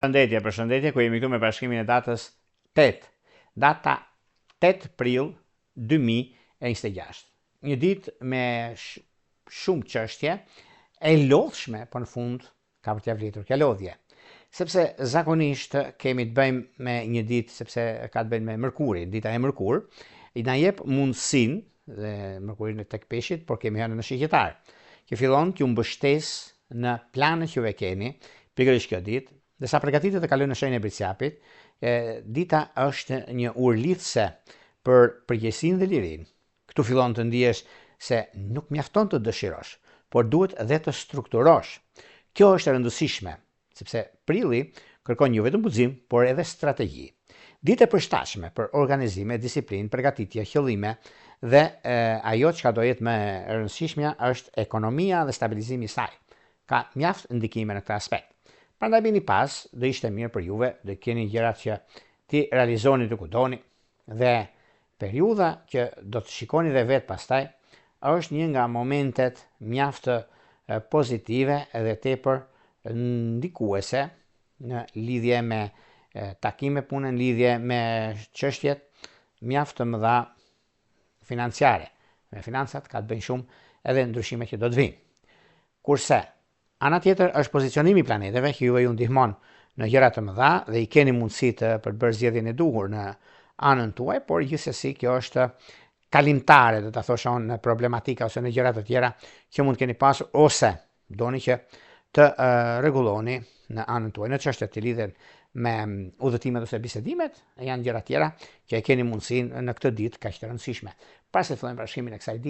Përshëndetje, ku jemi këtu me bashkimin e datës 8. Data 8 prill 2026. Një ditë me shumë çështje e lodhshme, por në fund ka për t'ia vlitur kjo lodhje. Sepse zakonisht kemi të bëjmë me një ditë, sepse ka të bëjë me Mërkurin, dita e Mërkur, i na jep mundësinë dhe Mërkurin tek peshqit, por kemi hënë në shigjetar. Që fillon t'ju mbështes në planet që ve keni, pikërisht kjo ditë. Dhe sa përgatitet të kaloj në shenjën e Briciapit, dita është një urlidhse për përgjegjësinë dhe lirinë. Këtu fillon të ndihesh se nuk mjafton të dëshirosh, por duhet edhe të strukturosh. Kjo është e rëndësishme, sepse prilli kërkon jo vetëm guxim, por edhe strategji. Ditë e përshtatshme për organizime, disiplinë, përgatitje, qëllime dhe ajo çka do jetë më e rëndësishmja është ekonomia dhe stabilizimi i saj. Ka mjaft ndikime në këtë aspekt. Prandaj vini pas, do ishte mirë për juve, do keni gjërat që ti realizoni të kudoni dhe periudha që do të shikoni dhe vetë pastaj është një nga momentet mjaft pozitive edhe tepër ndikuese në lidhje me takime pune, në lidhje me çështjet mjaft të mëdha financiare. Me financat ka të bëjnë shumë edhe ndryshime që do të vinë. Kurse ana tjetër është pozicionimi i planeteve që juve ju ndihmon në gjëra të mëdha dhe i keni mundësi për të bërë zgjedhjen e duhur në anën tuaj, por gjithsesi kjo është kalimtare, do ta thosha unë, në problematika ose në gjëra të tjera që mund keni pasur ose doni që të rregulloni në anën tuaj, në çështjet që lidhen me udhëtimet ose bisedimet, janë gjëra tjera që e keni mundësinë në këtë ditë kaq të rëndësishme. Para se të fillojmë bashkimin e kësaj